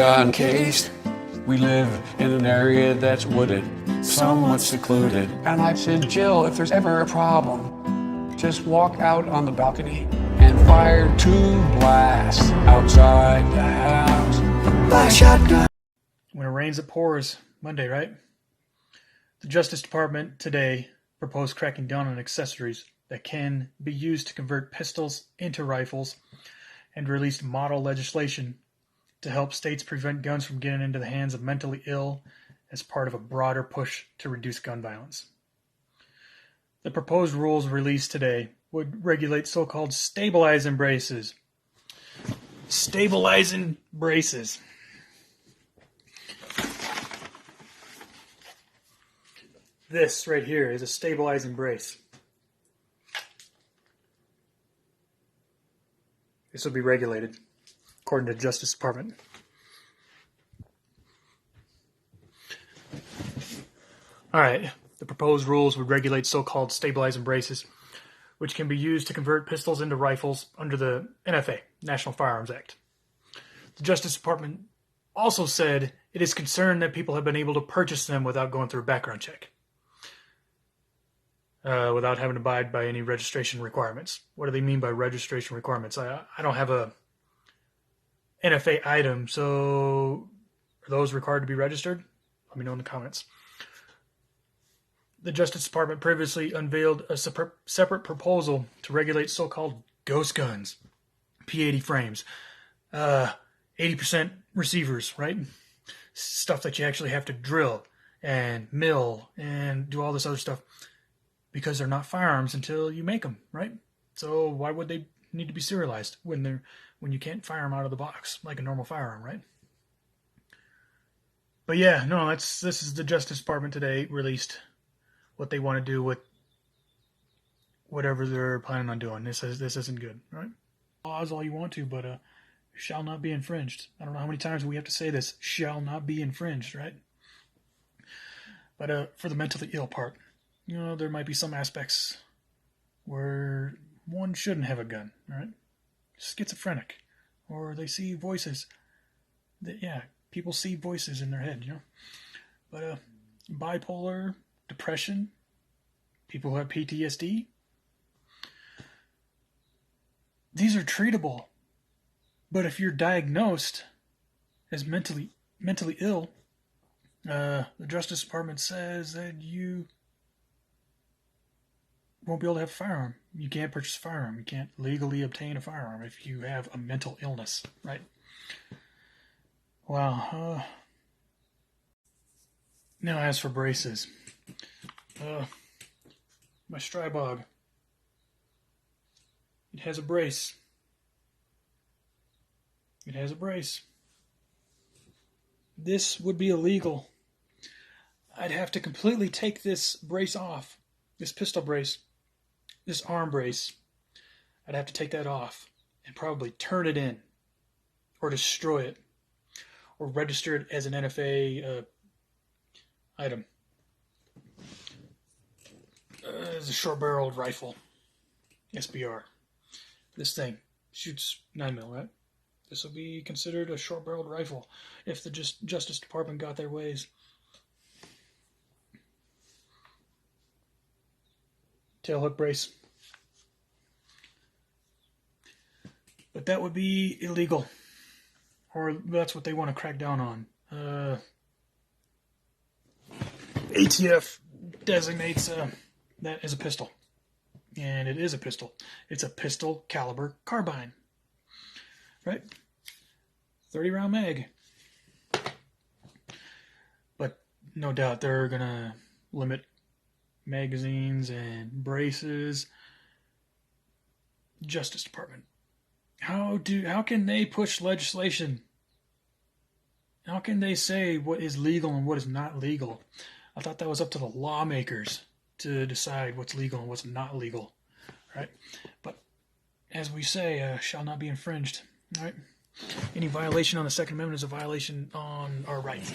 Uncased. We live in an area that's wooded, somewhat secluded. And I said, Jill, if there's ever a problem, just walk out on the balcony and fire 2 blasts outside the house. Like shotgun. When it rains, it pours. Monday, right? The Justice Department today proposed cracking down on accessories that can be used to convert pistols into rifles and released model legislation to help states prevent guns from getting into the hands of mentally ill as part of a broader push to reduce gun violence. The proposed rules released today would regulate so-called stabilizing braces. Stabilizing braces. This right here is a stabilizing brace. This will be regulated, according to the Justice Department. All right, the proposed rules would regulate so-called stabilizing braces, which can be used to convert pistols into rifles under the NFA, National Firearms Act. The Justice Department also said it is concerned that people have been able to purchase them without going through a background check, without having to abide by any registration requirements. What do they mean by registration requirements? I don't have a NFA item, so are those required to be registered? Let me know in the comments. The Justice Department previously unveiled a separate proposal to regulate so-called ghost guns, P80 frames, 80% receivers, right? Stuff that you actually have to drill and mill and do all this other stuff because they're not firearms until you make them, right? So why would they need to be serialized when you can't fire them out of the box like a normal firearm, right? But yeah, no, this is the Justice Department today released what they want to do with whatever they're planning on doing. This isn't good, right? Laws all you want to, but shall not be infringed. I don't know how many times we have to say this. Shall not be infringed, right? But for the mentally ill part, there might be some aspects where one shouldn't have a gun, right? Schizophrenic, or they see voices. People see voices in their head, But bipolar, depression, people who have PTSD, these are treatable. But if you're diagnosed as mentally ill, the Justice Department says that you won't be able to have a firearm. You can't purchase a firearm. You can't legally obtain a firearm if you have a mental illness, right? Wow. Now as for braces. My Strybog. It has a brace. It has a brace. This would be illegal. I'd have to completely take this brace off. This pistol brace. This arm brace. I'd have to take that off and probably turn it in or destroy it or register it as an NFA item. It's a short-barreled rifle, SBR. This thing shoots 9mm, right? This will be considered a short-barreled rifle if the Justice Department got their ways. Tailhook brace. But that would be illegal. Or that's what they want to crack down on. ATF designates that as a pistol. And it is a pistol. It's a pistol caliber carbine. Right? 30-round mag. But no doubt they're going to limit magazines and braces. Justice Department. How can they push legislation? How can they say what is legal and what is not legal? I thought that was up to the lawmakers to decide what's legal and what's not legal, right? But as we say, shall not be infringed, right? Any violation on the Second Amendment is a violation on our rights.